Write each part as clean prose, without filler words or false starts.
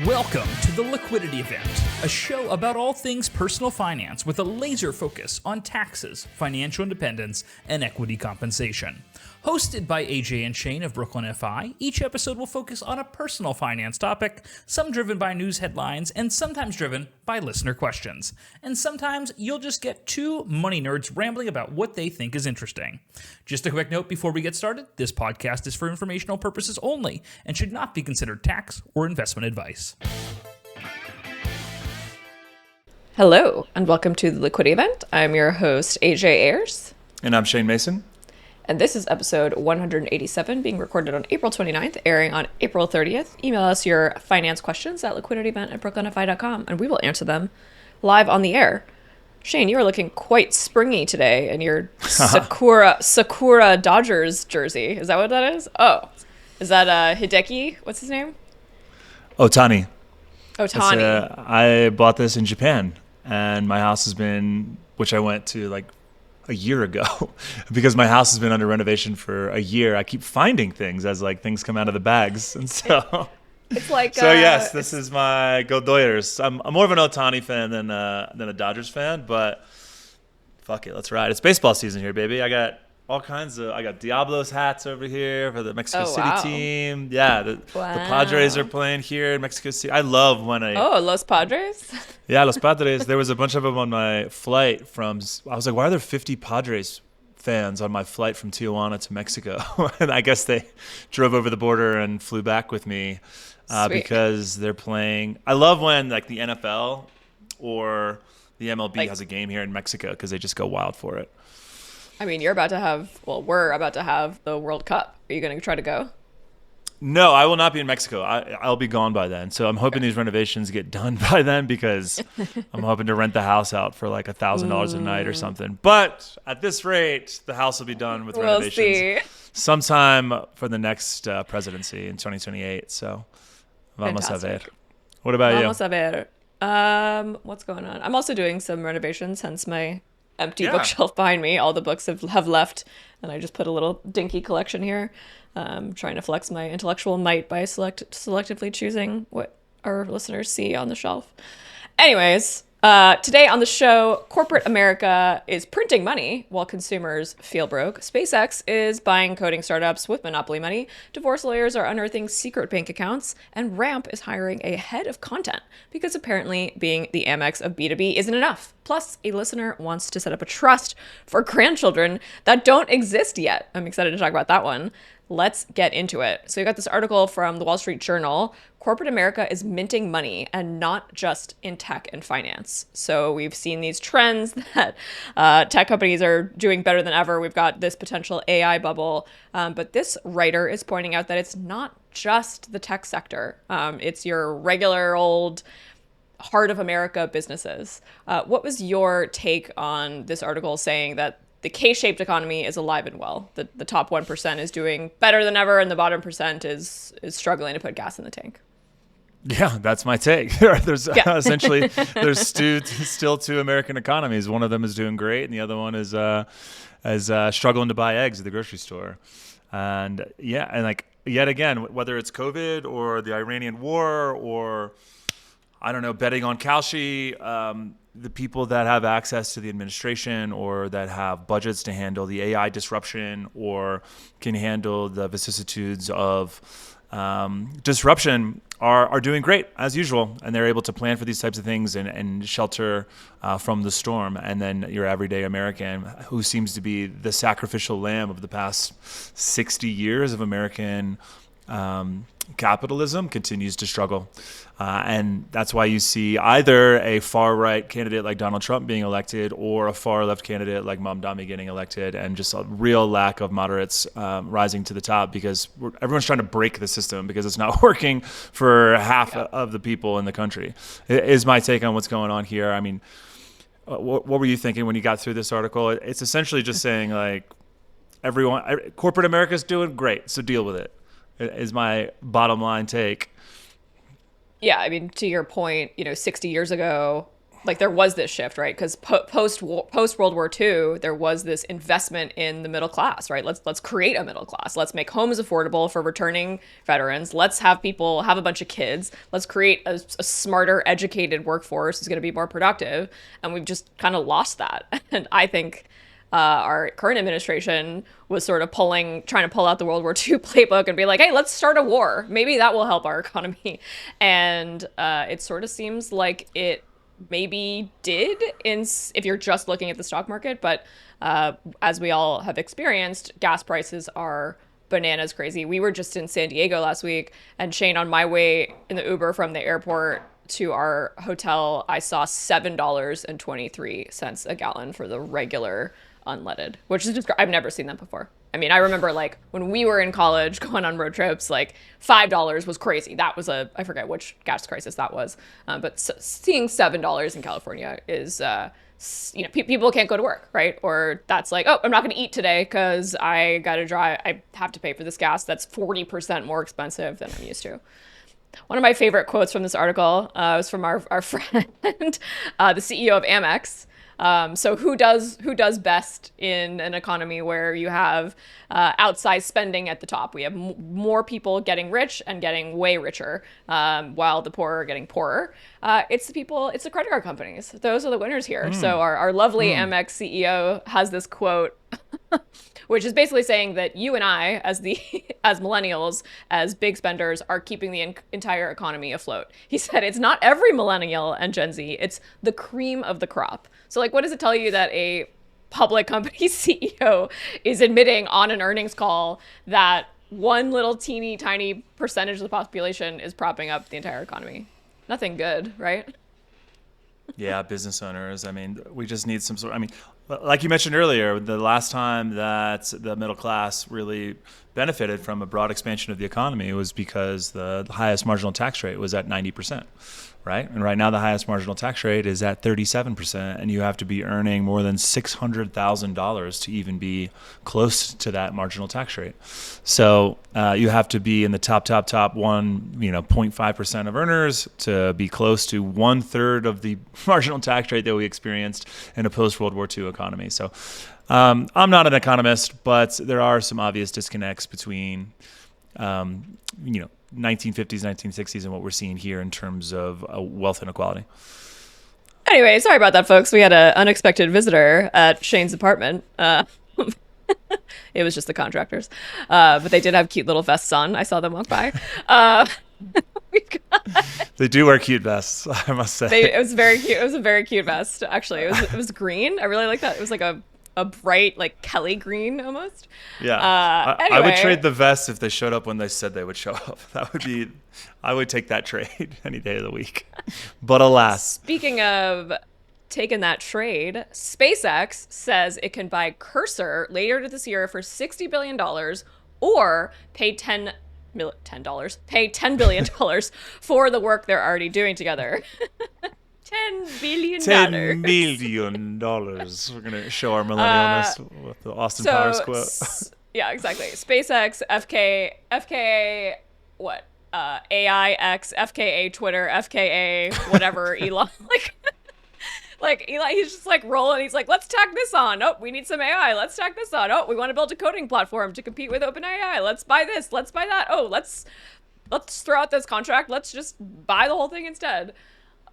Welcome to the Liquidity Event, a show about all things personal finance with a laser focus on taxes, financial independence, and equity compensation. Hosted by AJ and Shane of Brooklyn FI, each episode will focus on a personal finance topic, some driven by news headlines and sometimes driven by listener questions. And sometimes you'll just get two money nerds rambling about what they think is interesting. Just a quick note before we get started, this podcast is for informational purposes only and should not be considered tax or investment advice. Hello, and welcome to the Liquidity Event. I'm your host, AJ Ayers. And I'm Shane Mason. And this is episode 187, being recorded on April 29th, airing on April 30th. Email us your finance questions at liquidityevent@brooklynfi.com, and we will answer them live on the air. Shane, you are looking quite springy today in your Sakura Dodgers jersey. Is that what that is? Oh, is that Hideki? What's his name? Ohtani. Ohtani. I bought this in Japan, and my house has been, which I went to like a year ago, because my house has been under renovation for a year. I keep finding things as like things come out of the bags, and so it's like so yes, this is my Go Dodgers. I'm more of an Ohtani fan than a Dodgers fan, but fuck it, let's ride. It's baseball season here, baby. I got all kinds of. I got Diablos hats over here for the Mexico City team. Yeah, the Padres are playing here in Mexico City. I love when Los Padres? Yeah, Los Padres. There was a bunch of them on my flight from. I was like, why are there 50 Padres fans on my flight from Tijuana to Mexico? And I guess they drove over the border and flew back with me because they're playing. I love when like the NFL or the MLB has a game here in Mexico because they just go wild for it. I mean, we're about to have the World Cup. Are you going to try to go? No, I will not be in Mexico. I'll be gone by then. So I'm hoping these renovations get done by then, because I'm hoping to rent the house out for like $1,000 a night or something. But at this rate, the house will be done with renovations sometime for the next presidency in 2028. So vamos a ver. What about you? Vamos a ver. What's going on? I'm also doing some renovations, hence my empty bookshelf behind me. All the books have left, and I just put a little dinky collection here. Trying to flex my intellectual might by selectively choosing what our listeners see on the shelf. Anyways, today on the show, corporate America is printing money while consumers feel broke. SpaceX is buying coding startups with monopoly money. Divorce lawyers are unearthing secret bank accounts. And Ramp is hiring a head of content because apparently being the Amex of B2B isn't enough. Plus, a listener wants to set up a trust for grandchildren that don't exist yet. I'm excited to talk about that one. Let's get into it. So you got this article from the Wall Street Journal. Corporate America is minting money, and not just in tech and finance. So we've seen these trends that tech companies are doing better than ever. We've got this potential AI bubble. But this writer is pointing out that it's not just the tech sector. It's your regular old heart of America businesses. What was your take on this article saying that the K-shaped economy is alive and well? The top 1% is doing better than ever, and the bottom percent is struggling to put gas in the tank. Yeah, that's my take. Essentially, there's still two American economies. One of them is doing great, and the other one is struggling to buy eggs at the grocery store. And like yet again, whether it's COVID or the Iranian war or I don't know, betting on Kalshi, the people that have access to the administration or that have budgets to handle the AI disruption or can handle the vicissitudes of disruption are doing great as usual, and they're able to plan for these types of things and shelter from the storm. And then your everyday American, who seems to be the sacrificial lamb of the past 60 years of American capitalism, continues to struggle. And that's why you see either a far-right candidate like Donald Trump being elected or a far-left candidate like Mamdani getting elected, and just a real lack of moderates rising to the top, because everyone's trying to break the system because it's not working for half of the people in the country, is my take on what's going on here. I mean, what were you thinking when you got through this article? It's essentially just saying like corporate America's doing great, so deal with it, is my bottom line take. Yeah, I mean, to your point, 60 years ago, like there was this shift, right? Because post World War II, there was this investment in the middle class, right? Let's create a middle class. Let's make homes affordable for returning veterans. Let's have people have a bunch of kids. Let's create a smarter, educated workforce who's going to be more productive. And we've just kind of lost that. And I think our current administration was sort of trying to pull out the World War II playbook and be like, hey, let's start a war. Maybe that will help our economy. And it sort of seems like it maybe did if you're just looking at the stock market. But as we all have experienced, gas prices are bananas crazy. We were just in San Diego last week, and Shane, on my way in the Uber from the airport to our hotel, I saw $7.23 a gallon for the regular unleaded, which is just, I've never seen that before. I mean, I remember like when we were in college going on road trips, like $5 was crazy. That was I forget which gas crisis that was. But seeing $7 in California is, people can't go to work, right? Or that's like, oh, I'm not going to eat today because I got to drive. I have to pay for this gas that's 40% more expensive than I'm used to. One of my favorite quotes from this article was from our friend, the CEO of Amex. So who does best in an economy where you have outsized spending at the top? We have more people getting rich and getting way richer, while the poor are getting poorer. It's the credit card companies. Those are the winners here. So our lovely Amex CEO has this quote, which is basically saying that you and I, as millennials, as big spenders, are keeping the entire economy afloat. He said, it's not every millennial and Gen Z, it's the cream of the crop. So like, what does it tell you that a public company CEO is admitting on an earnings call that one little teeny tiny percentage of the population is propping up the entire economy? Nothing good, right? Yeah, business owners. I mean, we just need some sort. I mean, like you mentioned earlier, the last time that the middle class really benefited from a broad expansion of the economy was because the highest marginal tax rate was at 90%, right? And right now the highest marginal tax rate is at 37%, and you have to be earning more than $600,000 to even be close to that marginal tax rate. So you have to be in the top 0.5% of earners to be close to 1/3 of the marginal tax rate that we experienced in a post-World War II economy. So I'm not an economist, but there are some obvious disconnects between 1950s, 1960s, and what we're seeing here in terms of wealth inequality. Anyway, sorry about that, folks. We had an unexpected visitor at Shane's apartment. It was just the contractors, but they did have cute little vests on. I saw them walk by. They do wear cute vests, I must say. It was very cute. It was a very cute vest, actually. It was green. I really like that. It was like a bright, like Kelly green almost. Yeah. Anyway. I would trade the vests if they showed up when they said they would show up. I would take that trade any day of the week. But alas. Speaking of taking that trade, SpaceX says it can buy Cursor later this year for $60 billion or pay $10 billion for the work they're already doing together. $10 billion. $10 million. We're going to show our millennialness with the Austin Powers quote. Yeah, exactly. SpaceX, FKA, what? AIX, FKA Twitter, FKA whatever, Elon. Like Eli, he's just like rolling. He's like, let's tack this on. Oh, we need some AI. Let's tack this on. Oh, we want to build a coding platform to compete with OpenAI. Let's buy this. Let's buy that. Oh, let's throw out this contract. Let's just buy the whole thing instead.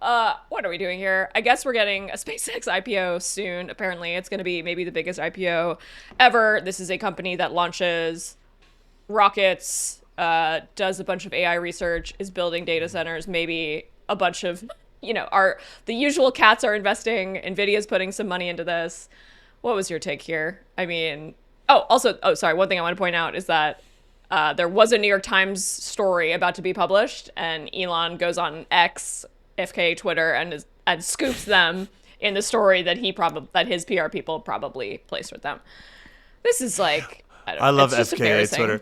What are we doing here? I guess we're getting a SpaceX IPO soon. Apparently, it's going to be maybe the biggest IPO ever. This is a company that launches rockets, does a bunch of AI research, is building data centers, maybe a bunch of, the usual cats are investing. NVIDIA's putting some money into this. What was your take here? I mean, sorry. One thing I want to point out is that there was a New York Times story about to be published, and Elon goes on X, FKA Twitter, and scoops them in the story that his PR people probably placed with them. This is like, I love FKA Twitter.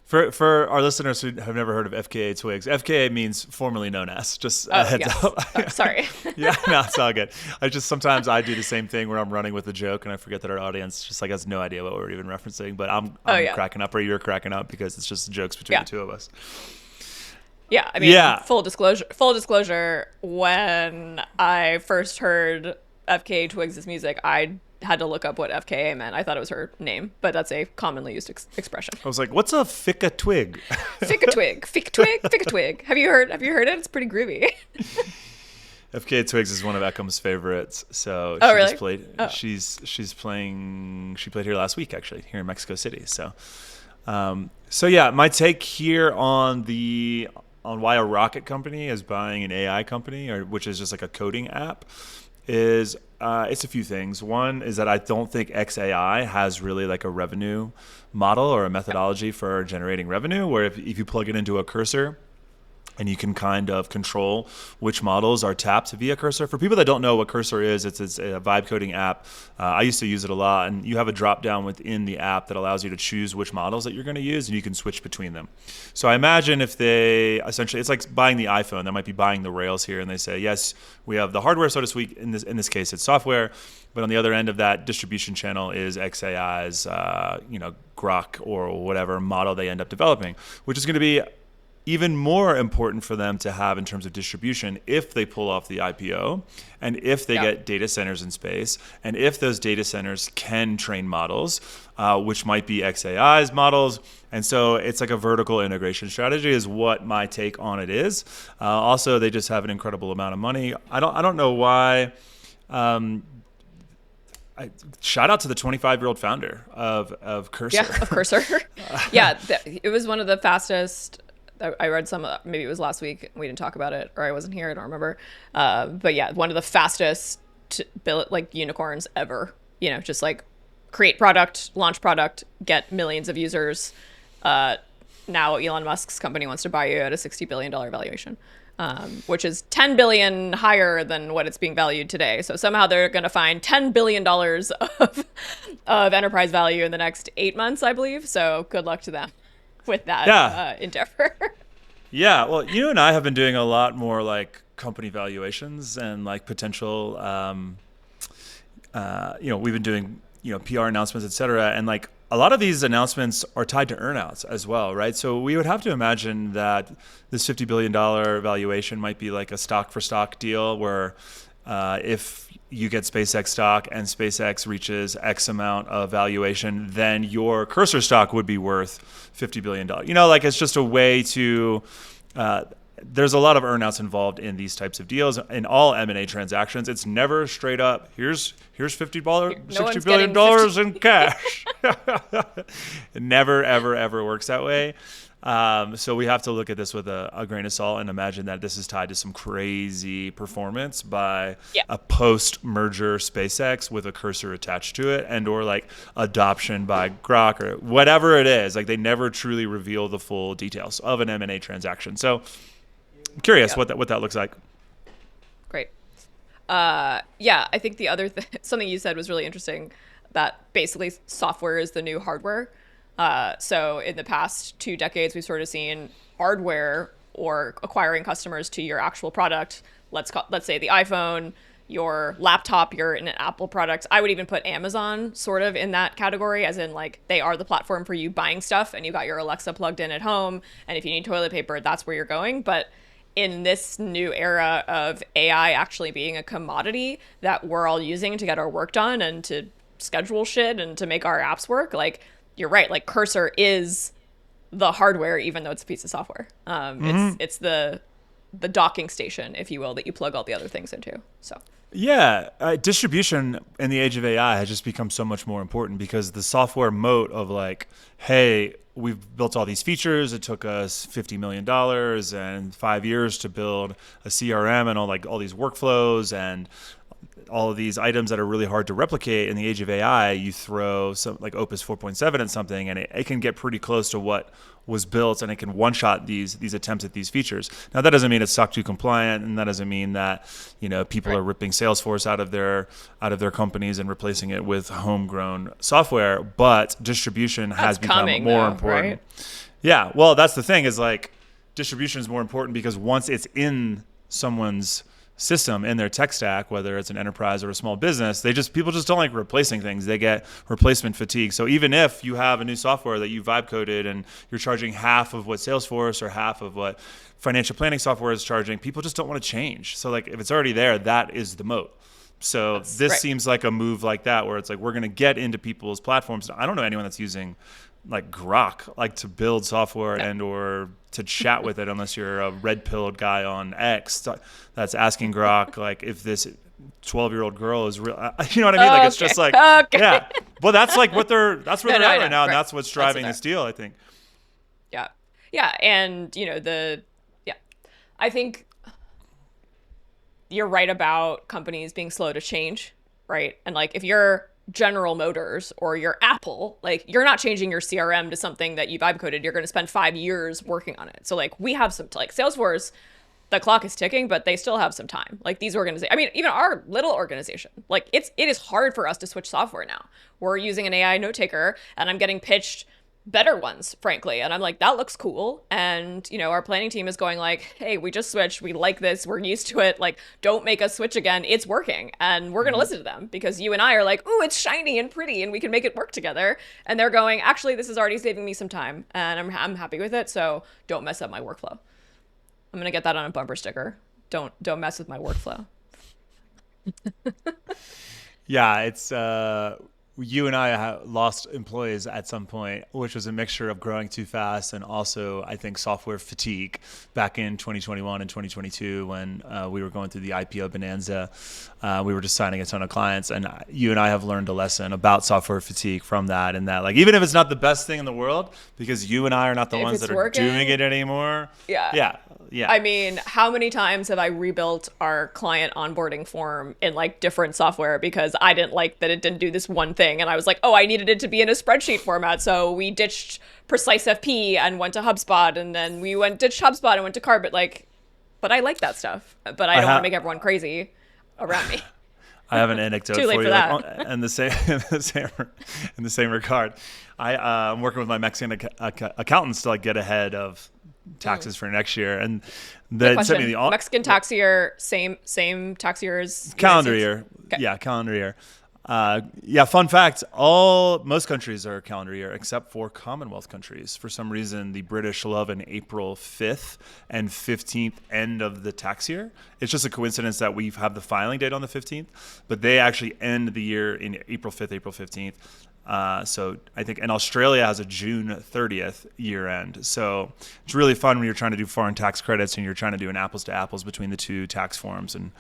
For our listeners who have never heard of FKA Twigs, FKA means formerly known as. Just a heads up. Sorry. Yeah, no, it's all good. Sometimes I do the same thing where I'm running with a joke and I forget that our audience just has no idea what we're even referencing. But I'm cracking up, or you're cracking up, because it's just jokes between the two of us. Yeah, I mean, full disclosure, when I first heard FKA Twigs' music, I had to look up what FKA meant. I thought it was her name, but that's a commonly used expression. I was like, what's a ficka twig? Ficka twig, ficka twig, ficka twig. Have you heard it? It's pretty groovy. FKA Twigs is one of Eckham's favorites. So she's playing. She played here last week, actually, here in Mexico City. So yeah, my take here on why a rocket company is buying an AI company, which is just like a coding app, is it's a few things. One is that I don't think XAI has really like a revenue model or a methodology for generating revenue, where if you plug it into a cursor, and you can kind of control which models are tapped via cursor. For people that don't know what cursor is, it's a vibe coding app. I used to use it a lot, and you have a drop down within the app that allows you to choose which models that you're going to use, and you can switch between them. So I imagine if they essentially, it's like buying the iPhone. They might be buying the Rails here, and they say, yes, we have the hardware, so to speak. In this case, it's software, but on the other end of that distribution channel is XAI's, Grok or whatever model they end up developing, which is going to be even more important for them to have in terms of distribution if they pull off the IPO, and if they get data centers in space, and if those data centers can train models, which might be XAI's models. And so it's like a vertical integration strategy is what my take on it is. Also, they just have an incredible amount of money. I don't know why. Shout out to the 25-year-old founder of Cursor. Yeah, of Cursor. Yeah, it was one of the fastest. I read some, maybe it was last week. We didn't talk about it, or I wasn't here. I don't remember. But yeah, one of the fastest unicorns ever. Just like create product, launch product, get millions of users. Now Elon Musk's company wants to buy you at a $60 billion valuation, which is $10 billion higher than what it's being valued today. So somehow they're going to find $10 billion of enterprise value in the next 8 months, I believe. So good luck to them with that endeavor. Yeah, well, you and I have been doing a lot more like company valuations and like potential, we've been doing, PR announcements, et cetera. And like a lot of these announcements are tied to earnouts as well, right? So we would have to imagine that this $50 billion valuation might be like a stock for stock deal where if you get SpaceX stock and SpaceX reaches X amount of valuation, then your Cursor stock would be worth $50 billion. It's just a way to, there's a lot of earnouts involved in these types of deals. In all M&A transactions, it's never straight up, here's $60 billion in cash. It never, ever, ever works that way. So we have to look at this with a grain of salt and imagine that this is tied to some crazy performance by a post-merger SpaceX with a Cursor attached to it, and or like adoption by Grok or whatever it is. Like they never truly reveal the full details of an M&A transaction. So I'm curious what that looks like. Great. I think the other something you said was really interesting, that basically software is the new hardware. So in the past 2 decades, we've sort of seen hardware or acquiring customers to your actual product. Let's say the iPhone, your laptop, you're in an Apple product. I would even put Amazon sort of in that category, as in like they are the platform for you buying stuff, and you got your Alexa plugged in at home. And if you need toilet paper, that's where you're going. But in this new era of AI actually being a commodity that we're all using to get our work done and to schedule shit and to make our apps work, like, you're right. Like Cursor is the hardware, even though it's a piece of software. It's the docking station, if you will, that you plug all the other things into. So yeah, distribution in the age of AI has just become so much more important because the software moat of like, hey, we've built all these features. It took us $50 million and 5 years to build a CRM and all these workflows and all of these items that are really hard to replicate. In the age of AI, you throw some like Opus 4.7 at something and it can get pretty close to what was built, and it can one-shot these attempts at these features. Now, that doesn't mean it's SOC 2 compliant, and that doesn't mean that people are ripping Salesforce out of their companies and replacing it with homegrown software. But distribution has become more important. Right? Yeah, well, that's the thing is like distribution is more important because once it's in someone's system in their tech stack, whether it's an enterprise or a small business, people just don't like replacing things. They get replacement fatigue. So even if you have a new software that you vibe coded and you're charging half of what Salesforce or half of what financial planning software is charging, people just don't want to change. So like if it's already there, that is the moat. So this seems like a move like that, where it's like, we're going to get into people's platforms. I don't know anyone that's using like Grok, like to build software and or to chat with it, unless you're a red-pilled guy on X that's asking Grok like if this 12-year-old girl is real. You know what I mean? Like it's just like yeah. Well, that's like what that's where they're at right now, and that's what's driving this deal, I think. Yeah, yeah, and you know I think you're right about companies being slow to change, right? And like if you're General Motors or you're Apple, like you're not changing your CRM to something that you vibe coded. You're going to spend 5 years working on it. So like we have some, like Salesforce, the clock is ticking, but they still have some time. Like these organizations, I mean, even our little organization, like it is hard for us to switch software now. We're using an AI note taker and I'm getting pitched better ones, frankly. And I'm like, that looks cool. And, you know, our planning team is going like, hey, we just switched. We like this. We're used to it. Like, don't make us switch again. It's working. And we're going to listen to them because you and I are like, ooh, it's shiny and pretty and we can make it work together. And they're going, actually, this is already saving me some time and I'm happy with it. So don't mess up my workflow. I'm going to get that on a bumper sticker. Don't mess with my workflow. Yeah, it's you and I lost employees at some point, which was a mixture of growing too fast and also, I think, software fatigue back in 2021 and 2022 when we were going through the IPO bonanza. We were just signing a ton of clients, and you and I have learned a lesson about software fatigue from that, and that like even if it's not the best thing in the world, because you and I are not the ones that are doing it anymore. Yeah. I mean, how many times have I rebuilt our client onboarding form in like different software because I didn't like that it didn't do this one thing. And I was like, oh, I needed it to be in a spreadsheet format. So we ditched Precise FP and went to HubSpot. And then we ditched HubSpot and went to Carbit. Like, but I like that stuff. But I don't want to make everyone crazy around me. I have an anecdote Too late for you. that. Like, in the same regard, I'm working with my Mexican accountants to like get ahead of taxes for next year, and sent me the Mexican tax year, same tax year as calendar year. Okay. Yeah, calendar year. Fun fact, most countries are calendar year except for Commonwealth countries. For some reason, the British love an April 5th and 15th end of the tax year. It's just a coincidence that we have the filing date on the 15th, but they actually end the year in April 5th, April 15th. So I think, and Australia has a June 30th year end. So it's really fun when you're trying to do foreign tax credits and you're trying to do an apples to apples between the two tax forms, and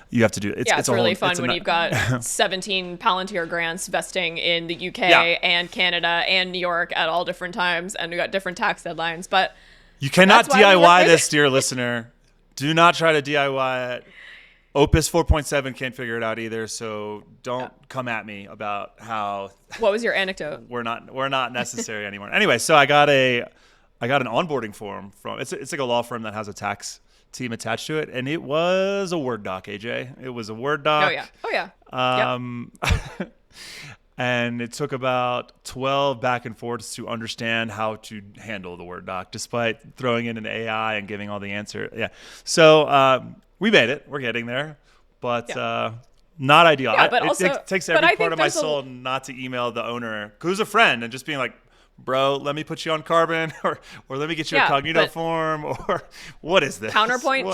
you have to do it's really fun when you've got 17 Palantir grants vesting in the UK and Canada and New York at all different times, and we got different tax deadlines. But you cannot DIY this, dear listener. Do not try to DIY it. Opus 4.7 can't figure it out either, so don't come at me about how. What was your anecdote? We're not necessary anymore. Anyway, so I got an onboarding form from it's like a law firm that has a tax team attached to it, and it was a Word doc, AJ. It was a Word doc. Oh yeah. And it took about 12 back and forths to understand how to handle the Word doc, despite throwing in an AI and giving all the answer. Yeah. So we made it. We're getting there, but not ideal. Yeah, but it takes every part of my soul not to email the owner, who's a friend, and just being like, bro, let me put you on Carbon, or let me get you a Cognito form, or what is this? Counterpoint.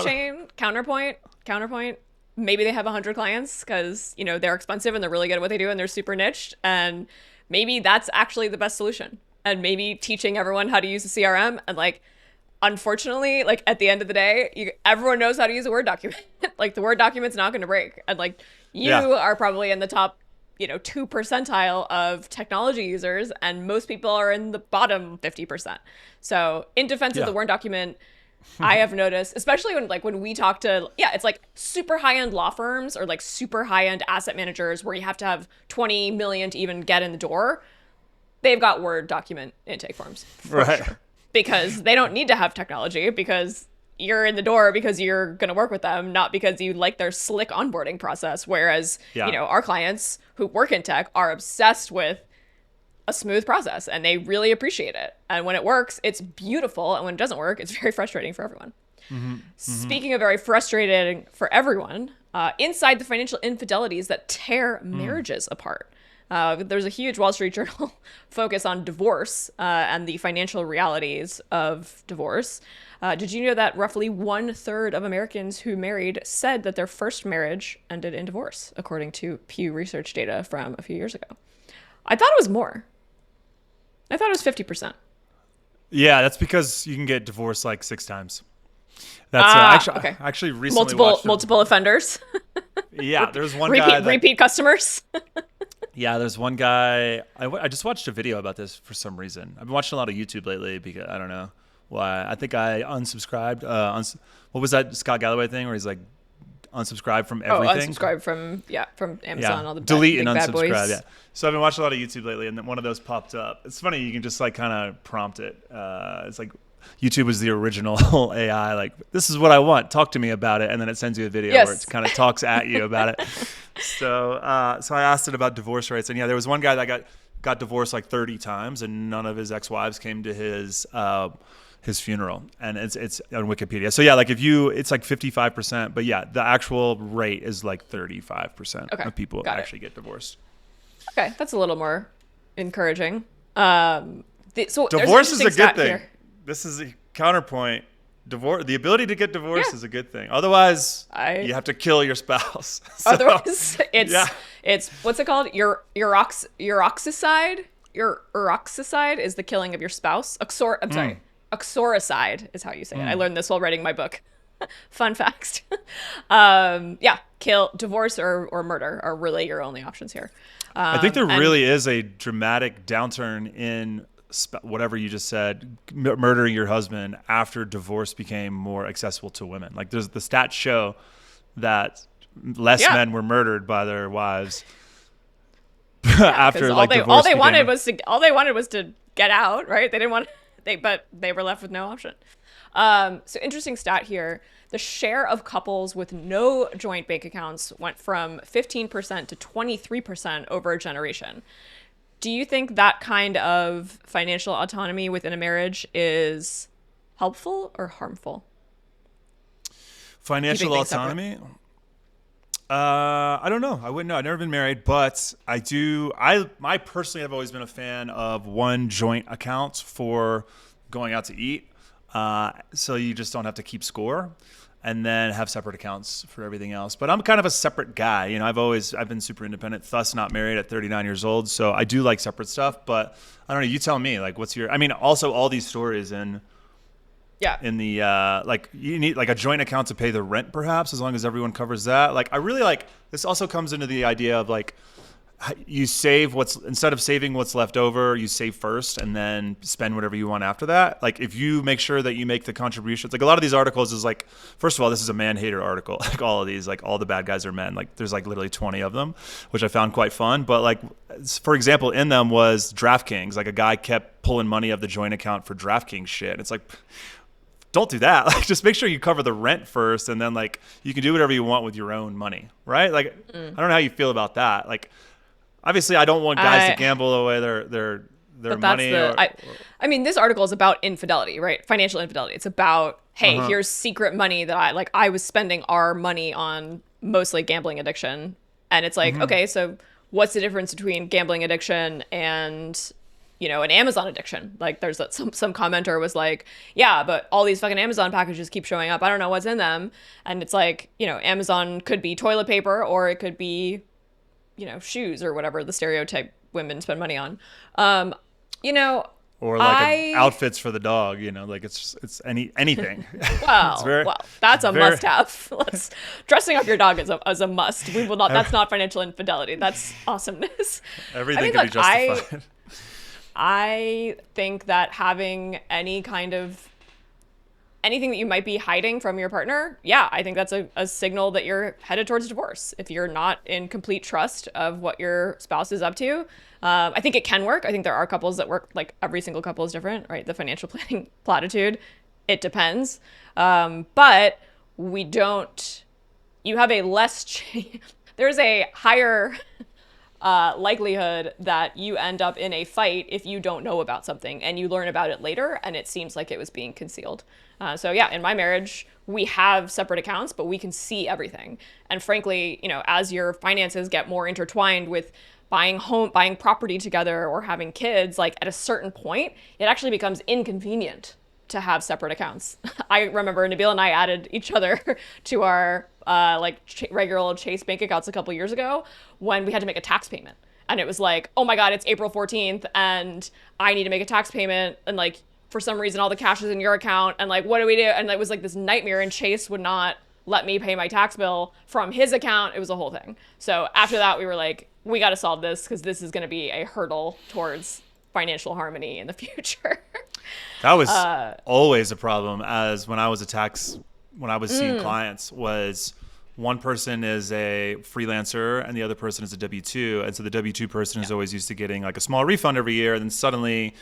Maybe they have 100 clients because, you know, they're expensive and they're really good at what they do and they're super niched. And maybe that's actually the best solution. And maybe teaching everyone how to use a CRM, and like, unfortunately, like at the end of the day, everyone knows how to use a Word document. Like the Word document's not going to break. And like you are probably in the top, 2 percentile of technology users, and most people are in the bottom 50%. So in defense of the Word document, I have noticed, especially when we talk to, it's like super high-end law firms or like super high-end asset managers where you have to have 20 million to even get in the door. They've got Word document intake forms. Right. Sure. Because they don't need to have technology, because you're in the door because you're going to work with them, not because you like their slick onboarding process. Whereas, our clients who work in tech are obsessed with a smooth process and they really appreciate it. And when it works, it's beautiful. And when it doesn't work, it's very frustrating for everyone. Speaking of very frustrating for everyone, inside the financial infidelities that tear marriages apart. There's a huge Wall Street Journal focus on divorce and the financial realities of divorce. Did you know that roughly 1/3 of Americans who married said that their first marriage ended in divorce, according to Pew Research data from a few years ago? I thought it was more. I thought it was 50%. Yeah, that's because you can get divorced like 6 times. That's okay. I actually recently watched multiple offenders. Yeah, there's one guy repeat customers. Yeah, there's one guy. I just watched a video about this for some reason. I've been watching a lot of YouTube lately because I don't know why. I think I unsubscribed. What was that Scott Galloway thing where he's like unsubscribe from everything? Unsubscribe from Amazon. All the delete big and bad unsubscribe. boys. Yeah. So I've been watching a lot of YouTube lately, and then one of those popped up. It's funny, you can just like kind of prompt it. It's like YouTube was the original AI. Like, this is what I want. Talk to me about it, and then it sends you a video where it kind of talks at you about it. So I asked it about divorce rates, and yeah, there was one guy that got divorced like 30 times, and none of his ex-wives came to his funeral, and it's on Wikipedia. So yeah, like it's like 55%, but yeah, the actual rate is like 35% of people actually get divorced. Okay, that's a little more encouraging. So divorce is a good thing. Here. This is a counterpoint. Divorce, the ability to get divorced is a good thing. Otherwise, you have to kill your spouse. Otherwise, it's what's it called? Uroxicide. Uroxicide is the killing of your spouse. Uxoricide is how you say it. I learned this while writing my book. Fun fact. Divorce or murder are really your only options here. I think there really is a dramatic downturn in whatever you just said, murdering your husband after divorce became more accessible to women. Like the stats show that less men were murdered by their wives after divorce. All they wanted was to get out, right? They didn't want but they were left with no option. So interesting stat here. The share of couples with no joint bank accounts went from 15% to 23% over a generation. Do you think that kind of financial autonomy within a marriage is helpful or harmful? Financial autonomy? I don't know. I wouldn't know. I've never been married, but I do. I personally have always been a fan of one joint account for going out to eat. So you just don't have to keep score, and then have separate accounts for everything else. But I'm kind of a separate guy. You know, I've been super independent, thus not married at 39 years old. So I do like separate stuff, but I don't know. You tell me, like, also all these stories in the, like you need like a joint account to pay the rent, perhaps, as long as everyone covers that. Like, I really like, this also comes into the idea of like, you save instead of saving what's left over, you save first and then spend whatever you want after that. Like, if you make sure that you make the contributions, like a lot of these articles is like, first of all, this is a man hater article. Like all of these, like all the bad guys are men. Like there's like literally 20 of them, which I found quite fun. But like, for example, in them was DraftKings. Like a guy kept pulling money of the joint account for DraftKings shit. It's like, don't do that. Like, just make sure you cover the rent first, and then like you can do whatever you want with your own money, right? Like, I don't know how you feel about that. Like, obviously, I don't want guys to gamble away their money. I mean, this article is about infidelity, right? Financial infidelity. It's about, hey, here's secret money that I was spending our money on, mostly gambling addiction, and it's like, okay, so what's the difference between gambling addiction and, you know, an Amazon addiction? Like, there's some commenter was like, yeah, but all these fucking Amazon packages keep showing up. I don't know what's in them, and it's like, you know, Amazon could be toilet paper, or it could be, you know, shoes or whatever the stereotype women spend money on. You know, or like outfits for the dog, you know, like it's anything. Well, that's a must-have. Dressing up your dog is a must. We will not. That's not financial infidelity. That's awesomeness. Everything can be justified. I think that having anything that you might be hiding from your partner, I think that's a signal that you're headed towards divorce. If you're not in complete trust of what your spouse is up to, I think it can work. I think there are couples that work, like every single couple is different, right? The financial planning platitude, it depends. But you have a there's a higher likelihood that you end up in a fight if you don't know about something and you learn about it later and it seems like it was being concealed. So yeah, in my marriage, we have separate accounts, but we can see everything. And frankly, as your finances get more intertwined with buying property together or having kids, like at a certain point, it actually becomes inconvenient to have separate accounts. I remember Nabil and I added each other to our regular old Chase bank accounts a couple years ago when we had to make a tax payment. And it was like, oh my God, it's April 14th and I need to make a tax payment. And like, for some reason, all the cash is in your account. And like, what do we do? And it was like this nightmare, and Chase would not let me pay my tax bill from his account. It was a whole thing. So after that, we were like, we got to solve this because this is going to be a hurdle towards financial harmony in the future. That was always a problem, as when I was seeing clients, was one person is a freelancer and the other person is a W-2. And so the W-2 person is always used to getting like a small refund every year. And then suddenly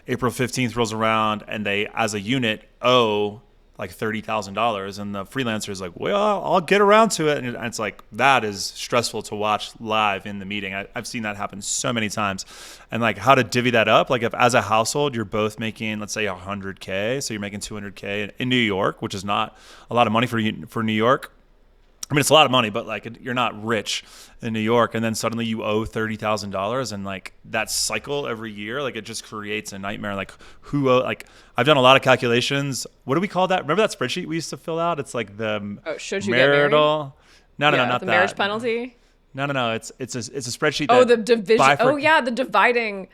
April 15th rolls around and they, as a unit, owe like $30,000. And the freelancer is like, well, I'll get around to it. And it's like, that is stressful to watch live in the meeting. I've seen that happen so many times. And like how to divvy that up. Like if as a household, you're both making, let's say $100K. So you're making $200K in New York, which is not a lot of money for New York. I mean, it's a lot of money, but like you're not rich in New York, and then suddenly you owe $30,000, and like that cycle every year, like it just creates a nightmare. Like I've done a lot of calculations. What do we call that? Remember that spreadsheet we used to fill out? It's like the should you marital. No, not the that. Marriage penalty. No. It's a spreadsheet. Oh, the division. Oh yeah, the dividing.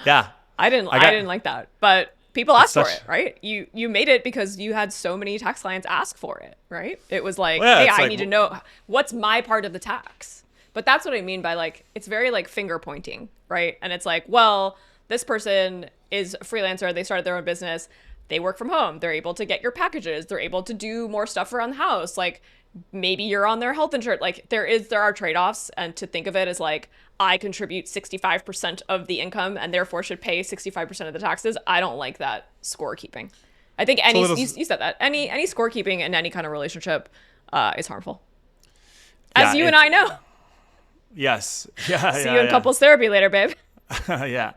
Yeah. I didn't like that, but people asked for it, right? You made it because you had so many tax clients ask for it, right? It was like, hey, I need to know what's my part of the tax. But that's what I mean by like, it's very like finger pointing, right? And it's like, well, this person is a freelancer. They started their own business. They work from home. They're able to get your packages. They're able to do more stuff around the house. Like maybe you're on their health insurance. Like there are trade-offs, and to think of it as like, I contribute 65% of the income and therefore should pay 65% of the taxes. I don't like that scorekeeping. I think you said that any scorekeeping in any kind of relationship is harmful. As you and I know. Yes. Yeah. See you in couples therapy later, babe. Yeah.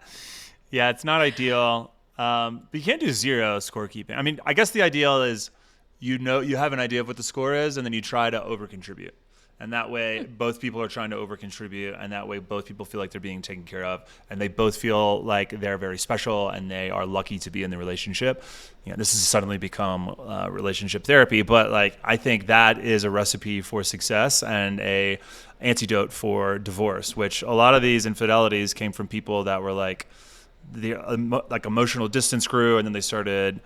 It's not ideal. But you can't do zero scorekeeping. I mean, I guess the ideal is, you have an idea of what the score is, and then you try to over-contribute. And that way, both people are trying to over-contribute, and that way both people feel like they're being taken care of, and they both feel like they're very special, and they are lucky to be in the relationship. This has suddenly become relationship therapy, but like I think that is a recipe for success and a antidote for divorce, which a lot of these infidelities came from people that were like emotional distance grew, and then they started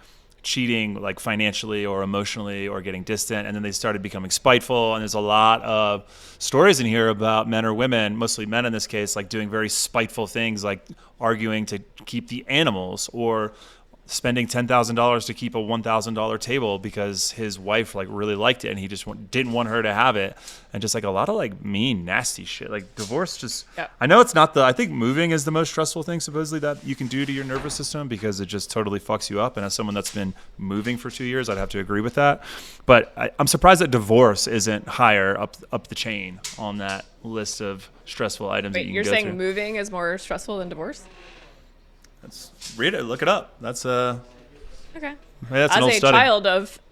cheating like financially or emotionally or getting distant, and then they started becoming spiteful. And there's a lot of stories in here about men or women, mostly men in this case, like doing very spiteful things, like arguing to keep the animals, or spending $10,000 to keep a $1,000 table because his wife like really liked it and he just didn't want her to have it. And just like a lot of like mean, nasty shit. Like divorce just, I know it's not I think moving is the most stressful thing supposedly that you can do to your nervous system, because it just totally fucks you up. And as someone that's been moving for 2 years, I'd have to agree with that. But I'm surprised that divorce isn't higher up the chain on that list of stressful items. Wait, you're saying moving is more stressful than divorce? Read it, look it up. That's okay. That's an old study.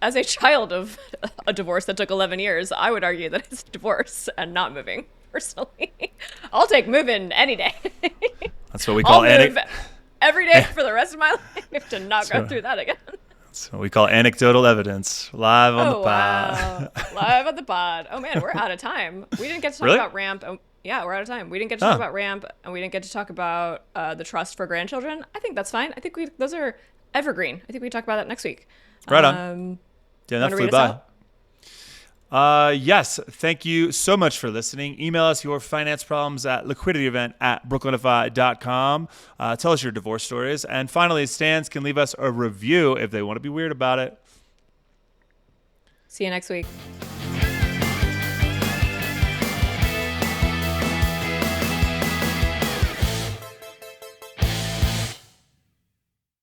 As a child of a divorce that took 11 years, I would argue that it's divorce and not moving. Personally, I'll take moving any day. That's what we call every day for the rest of my life to not go through that again. That's what we call anecdotal evidence, live on the pod. Wow. Live on the pod. Oh man, we're out of time. We didn't get to talk about ramp. Yeah, we're out of time. We didn't get to talk about ramp, and we didn't get to talk about the trust for grandchildren. I think that's fine. I think those are evergreen. I think we talk about that next week. Right on. Yeah, that flew by. Yes, thank you so much for listening. Email us your finance problems at liquidityevent@brooklynify.com. Tell us your divorce stories. And finally, Stans can leave us a review if they want to be weird about it. See you next week.